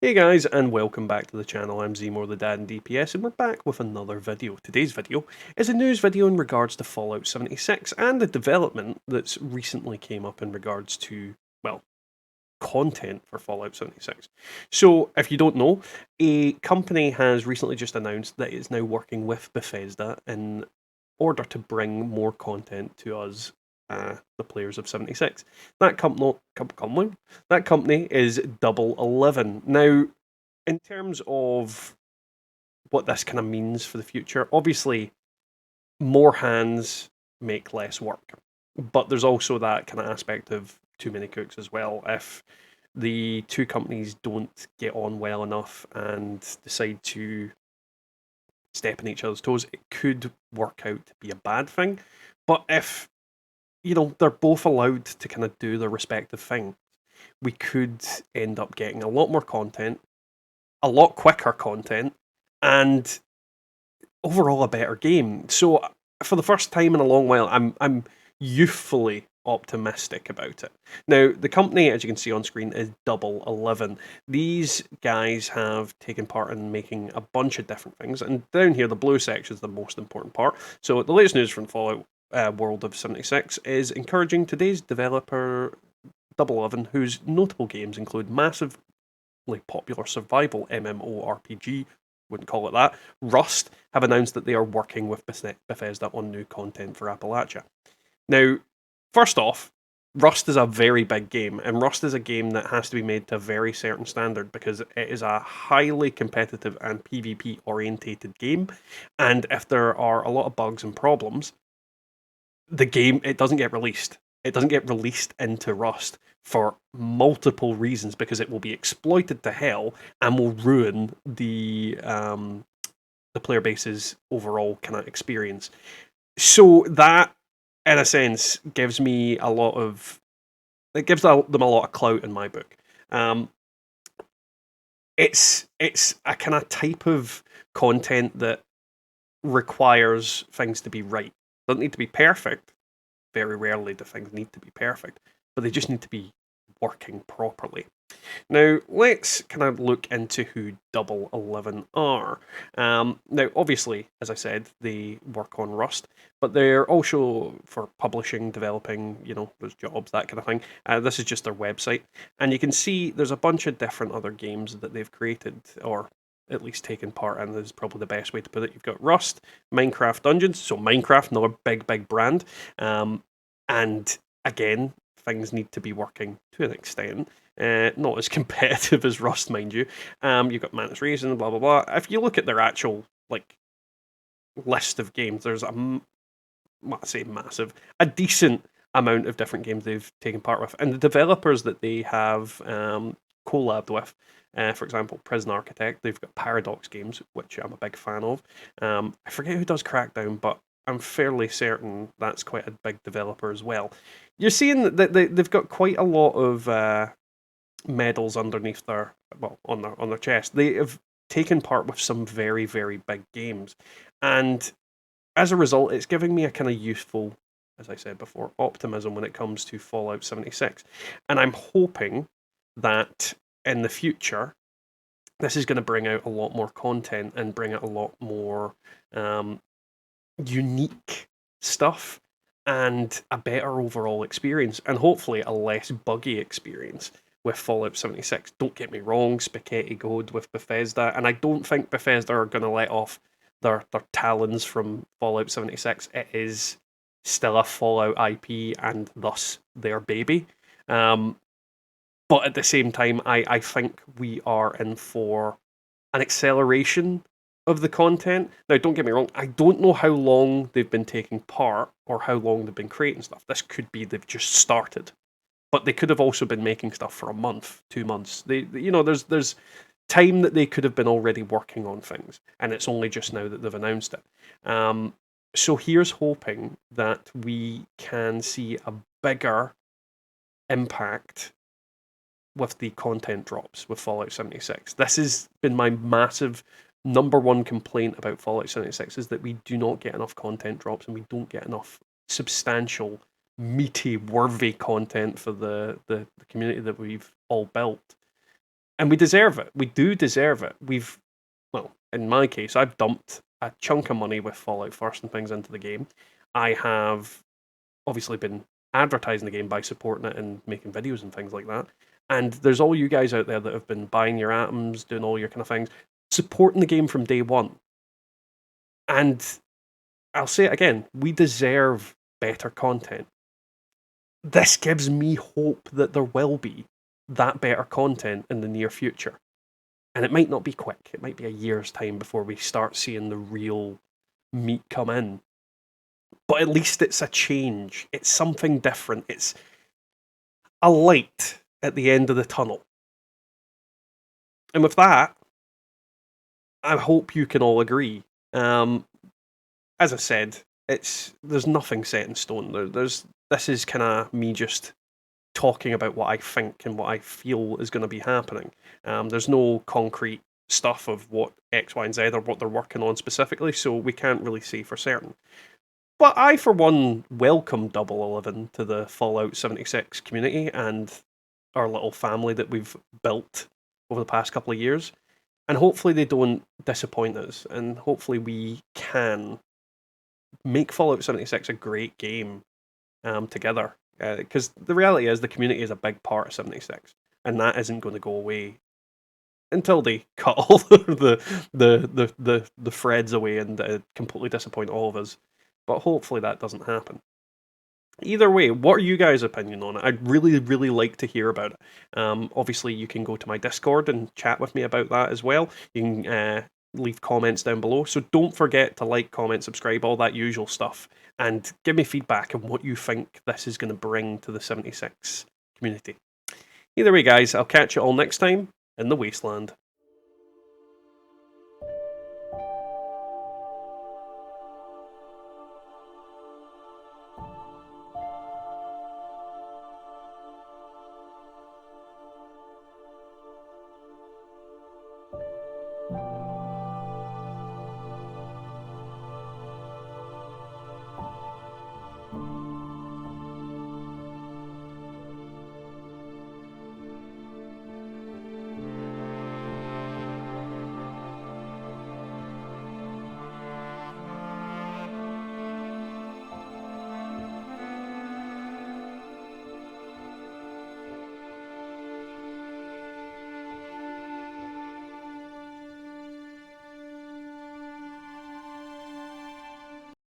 Hey guys, and welcome back to the channel. I'm Zmore the Dad in DPS, and we're back with another video. Today's video is a news video in regards to Fallout 76 and the development that's recently came up in regards to, well, content for Fallout 76. So, if you don't know, a company has recently just announced that it's now working with Bethesda in order to bring more content to us, the players of 76. That company is Double 11. Now, in terms of what this kind of means for the future, obviously, more hands make less work. But there's also that kind of aspect of too many cooks as well. If the two companies don't get on well enough and decide to step on each other's toes, it could work out to be a bad thing. But if, they're both allowed to kind of do their respective thing, we could end up getting a lot more content, a lot quicker content, and overall a better game. So for the first time in a long while, I'm youthfully optimistic about it. Now, the company, as you can see on screen, is Double 11. These guys have taken part in making a bunch of different things, and down here, the blue section is the most important part. So the latest news from Fallout World of 76 is encouraging today's developer Double 11, whose notable games include massively popular survival MMORPG, wouldn't call it that, Rust, have announced that they are working with Bethesda on new content for Appalachia. Now, first off, Rust is a very big game, and Rust is a game that has to be made to a very certain standard because it is a highly competitive and PvP orientated game. And if there are a lot of bugs and problems, the game it doesn't get released. It doesn't get released into Rust for multiple reasons because it will be exploited to hell and will ruin the player base's overall kind of experience. So that, in a sense, gives me a lot of it gives them a lot of clout in my book. Um, it's a kind of type of content that requires things to be right. Doesn't need to be perfect. Very rarely do things need to be perfect, but they just need to be working properly. Now, let's kind of look into who Double 11 are. Now, obviously, as I said, they work on Rust, but they're also for publishing, developing, those jobs, that kind of thing. This is just their website. And you can see there's a bunch of different other games that they've created, or at least taken part in, is probably the best way to put it. You've got Rust, Minecraft Dungeons, so Minecraft, another big, big brand. And again, things need to be working to an extent. Not as competitive as Rust, mind you. You've got Manus Raisin, blah blah blah. If you look at their actual list of games, there's I say massive, a decent amount of different games they've taken part with, and the developers that they have collabed with. For example, Prison Architect. They've got Paradox Games, which I'm a big fan of. I forget who does Crackdown, but I'm fairly certain that's quite a big developer as well. You're seeing that they've got quite a lot of medals underneath on their chest. They have taken part with some very very big games, and as a result, it's giving me a kind of youthful, as I said before, optimism when it comes to Fallout 76, and I'm hoping that in the future this is going to bring out a lot more content and bring out a lot more um, unique stuff and a better overall experience, and hopefully a less buggy experience with Fallout 76. Don't get me wrong, spaghetti good with Bethesda, and I don't think Bethesda are going to let off their talons from Fallout 76. It is still a Fallout IP and thus their baby. Um, but at the same time, I think we are in for an acceleration of the content. Now, don't get me wrong, I don't know how long they've been taking part or how long they've been creating stuff. This could be they've just started, but they could have also been making stuff for a month, 2 months. There's time that they could have been already working on things, and it's only just now that they've announced it. So here's hoping that we can see a bigger impact with the content drops with Fallout 76. This has been my massive number one complaint about Fallout 76 is that we do not get enough content drops and we don't get enough substantial, meaty, worthy content for the community that we've all built. And we deserve it. We do deserve it. Well, in my case, I've dumped a chunk of money with Fallout First and things into the game. I have obviously been advertising the game by supporting it and making videos and things like that. And there's all you guys out there that have been buying your atoms, doing all your kind of things, supporting the game from day one. And I'll say it again, we deserve better content. This gives me hope that there will be that better content in the near future. And it might not be quick. It might be a year's time before we start seeing the real meat come in. But at least it's a change. It's something different. It's a light at the end of the tunnel. And with that, I hope you can all agree. As I said, there's nothing set in stone. This is kind of me just talking about what I think and what I feel is going to be happening. There's no concrete stuff of what X, Y, and Z or what they're working on specifically, so we can't really say for certain. But I, for one, welcome 011 to the Fallout 76 community and our little family that we've built over the past couple of years. And hopefully they don't disappoint us, and hopefully we can make Fallout 76 a great game together. Because the reality is the community is a big part of 76, and that isn't going to go away until they cut all the threads away and completely disappoint all of us. But hopefully that doesn't happen. Either way, what are you guys' opinion on it? I'd really, really like to hear about it. Obviously, you can go to my Discord and chat with me about that as well. You can leave comments down below. So don't forget to like, comment, subscribe, all that usual stuff. And give me feedback on what you think this is going to bring to the 76 community. Either way, guys, I'll catch you all next time in the Wasteland.